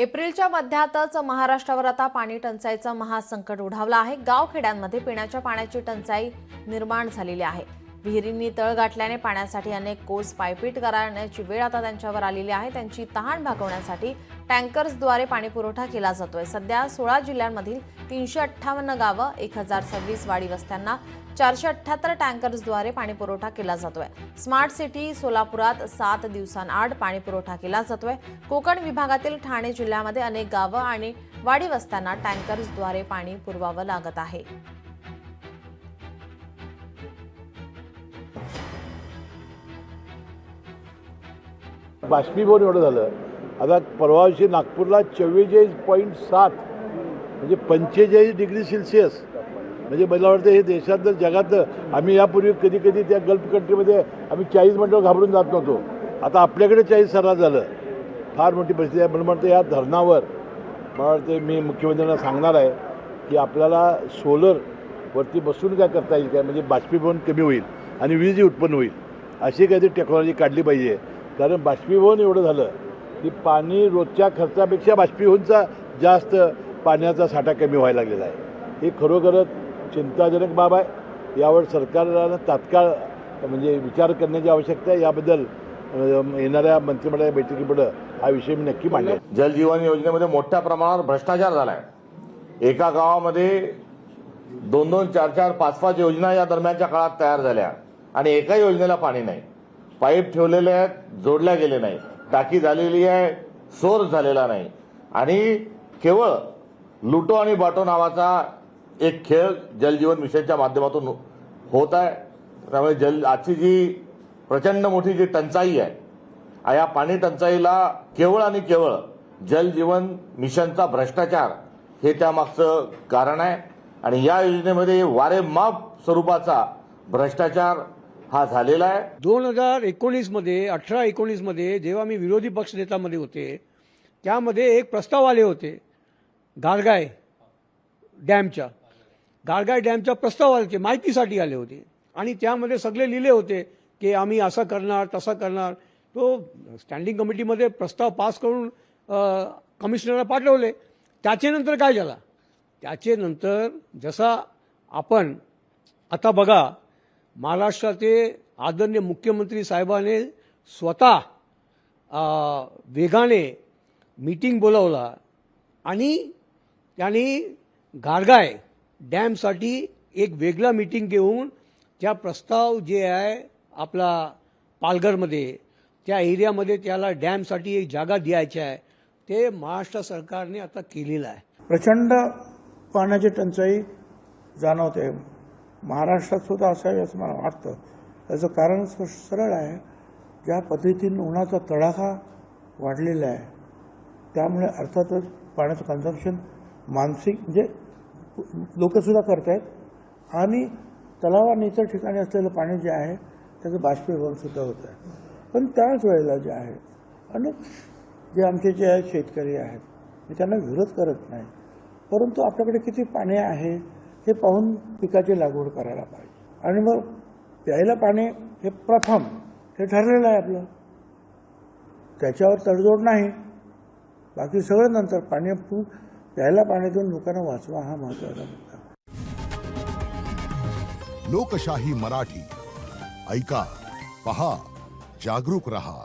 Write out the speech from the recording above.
एप्रिलच्या मध्यातच महाराष्ट्रावर आता पाणी टंचाईचं महासंकट ओढावलं आहे। गावखेड्यांमध्ये पिण्याच्या पाण्याची टंचाई निर्माण झालेली आहे। विहिरींनी तळ गाठल्याने पाण्यासाठी अनेक कोस पायपीट करण्याची वेळ आता त्यांच्यावर आलेली आहे। त्यांची तहान भागवण्यासाठी टँकर्सद्वारे पाणी पुरवठा केला जातोय। सध्या 16 जिल्ह्यांमधील 358 गावं, 1026 वाडी वस्त्यांना 478 टँकर्सद्वारे पाणी पुरवठा केला जातोय। स्मार्ट सिटी सोलापुरात 7 दिवसांआड पाणी पुरवठा केला जातोय। कोकण विभागातील ठाणे जिल्ह्यामध्ये अनेक गावं आणि वाडी वस्त्यांना टँकर्सद्वारे पाणी पुरवावं लागत आहे। बाष्पीभवन एवढं झालं। आता परवा दिवशी नागपूरला 44.7 म्हणजे 45 डिग्री सेल्सिअस, म्हणजे मला वाटतं हे देशातलं जगातलं, आम्ही यापूर्वी कधी कधी त्या गल्फ कंट्रीमध्ये आम्ही 40 मिनिटं घाबरून जात नव्हतो, आता आपल्याकडे 40 सर्रास झालं। फार मोठी परिस्थिती आहे। मला वाटतं या धरणावर मला वाटतं मी मुख्यमंत्र्यांना सांगणार आहे की आपल्याला सोलरवरती बसून काय करता येईल काय, म्हणजे बाष्पीभवन कमी होईल आणि वीज उत्पन्न होईल, अशी काहीतरी टेक्नॉलॉजी काढली पाहिजे। कारण बाष्पीभवन एवढं झालं की पाणी रोजच्या खर्चापेक्षा बाष्पीभवनचा जास्त पाण्याचा साठा कमी व्हायला लागलेला आहे। ही खरोखरच चिंताजनक बाब आहे। यावर सरकारला तात्काळ म्हणजे विचार करण्याची आवश्यकता आहे। याबद्दल येणाऱ्या मंत्रिमंडळ बैठकीपुढे हा विषय मी नक्की मांडेन। जल जीवन योजनेमध्ये मोठ्या प्रमाणावर भ्रष्टाचार झालाय। एका गावामध्ये 2-2, 4-4, 5-5 योजना या दरम्यानच्या काळात तयार झाल्या आणि एका योजनेला पाणी नाही। पाईप ठेवलेले आहेत, जोडल्या गेले नाही, टाकी झालेली आहे, सोर्स झालेला नाही आणि केवळ लुटो आणि बाटो नावाचा एक खेळ जलजीवन मिशनच्या माध्यमातून होत आहे। त्यामुळे आजची जी प्रचंड मोठी जी टंचाई आहे, या पाणी टंचाईला केवळ आणि केवळ जल जीवन मिशनचा भ्रष्टाचार हे त्यामागचं कारण आहे आणि या योजनेमध्ये वारेमाप स्वरूपाचा भ्रष्टाचार हा झालेला आहे। 2019 मध्ये 18-19 मध्ये जेव्हा मी विरोधी पक्षनेत्यामध्ये होते, त्यामध्ये एक प्रस्ताव आले होते गारगाय डॅमच्या प्रस्ताव आले होते, माहितीसाठी आले होते आणि त्यामध्ये सगळे लिहिले होते की आम्ही असं करणार तसं करणार। तो स्टँडिंग कमिटीमध्ये प्रस्ताव पास करून कमिशनरला पाठवले। त्याच्यानंतर काय झालं, त्याच्यानंतर जसा आपण आता बघा, महाराष्ट्राचे आदरणीय मुख्यमंत्री साहेबांनी स्वतः वेगाने मीटिंग बोलावला आणि त्यांनी गारगाय डॅमसाठी एक वेगळा मीटिंग घेऊन त्या प्रस्ताव जे आहे आपला पालघरमध्ये त्या एरियामध्ये त्याला डॅमसाठी एक जागा द्यायची आहे, ते महाराष्ट्र सरकारने आता केलेलं आहे। प्रचंड पाण्याची टंचाई जाणवते महाराष्ट्रात सुद्धा असावी असं मला वाटतं। त्याचं कारण सरळ आहे, ज्या पद्धतीने उन्हाचा तडाखा वाढलेला आहे त्यामुळे अर्थातच पाण्याचं कन्झम्पशन मानसिक म्हणजे लोकसुद्धा करत आहेत आणि तलावांनी इतर ठिकाणी असलेलं पाणी जे आहे त्याचं बाष्पीभवनसुद्धा होत आहे। पण त्याच वेळेला जे आहे अनेक जे आमचे जे आहेत शेतकरी आहेत, मी त्यांना विरोध करत नाही, परंतु आपल्याकडे किती पाणी आहे हे पाहून पिकाची लागवड करायला पाहिजे आणि मग प्यायला पाणी हे प्रथम हे ठरलेलं आहे आपलं, त्याच्यावर तडजोड नाही, बाकी सगळं नंतर। पाणी प्यायला पाणी देऊन लोकांना वाचवा हा महत्त्वाचा मुद्दा। लोकशाही मराठी ऐका, पहा, जागरूक रहा।